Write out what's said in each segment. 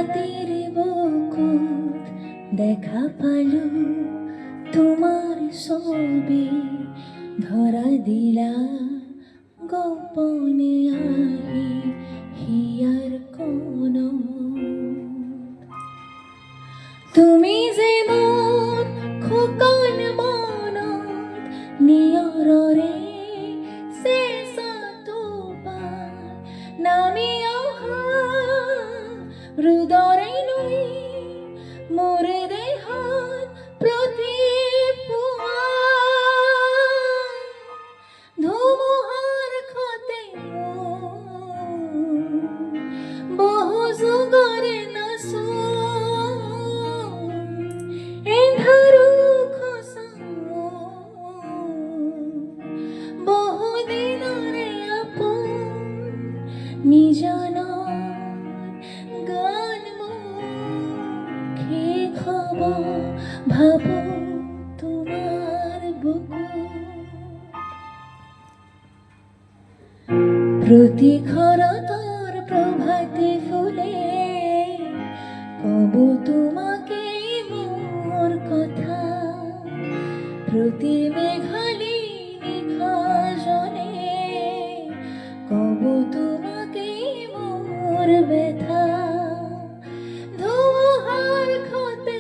রাতের বুকুত দেখা পালু তোমার ছবি ধরা দিলা গোপনে আহি হিয়ার কোন তুমি যে মন খোকন মনত নিয়ৰৰে চেঁচাটোপাৰ নামি অহা হৃদয় লৈ মোৰ দেহত প্ৰতি পুৱা ধুমুহাৰ খতে বহু যুগৰে নাচো এন্ধাৰো খচাও বহু দিনৰে আপোন নিজানৰ গান মুখে খব ভাবো তোমাৰ বুকু প্রতি খরতর প্রভাতে ফুলে কব তোমাকে মোর কথা প্রতি মেঘালি নিখাজনে কব তোমাকে মোর ব্যথা ধুমুহার খতে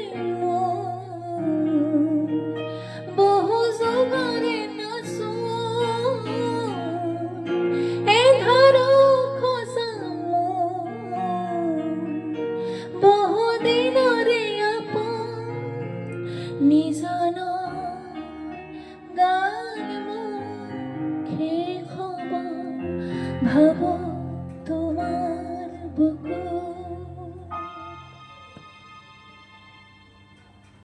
বহু যুগরে নাচো এন্ধাৰো খচাও বহু দিনৰে আপোন নিজানৰ গান মুখে খব ভাবো তোমাৰ বুকু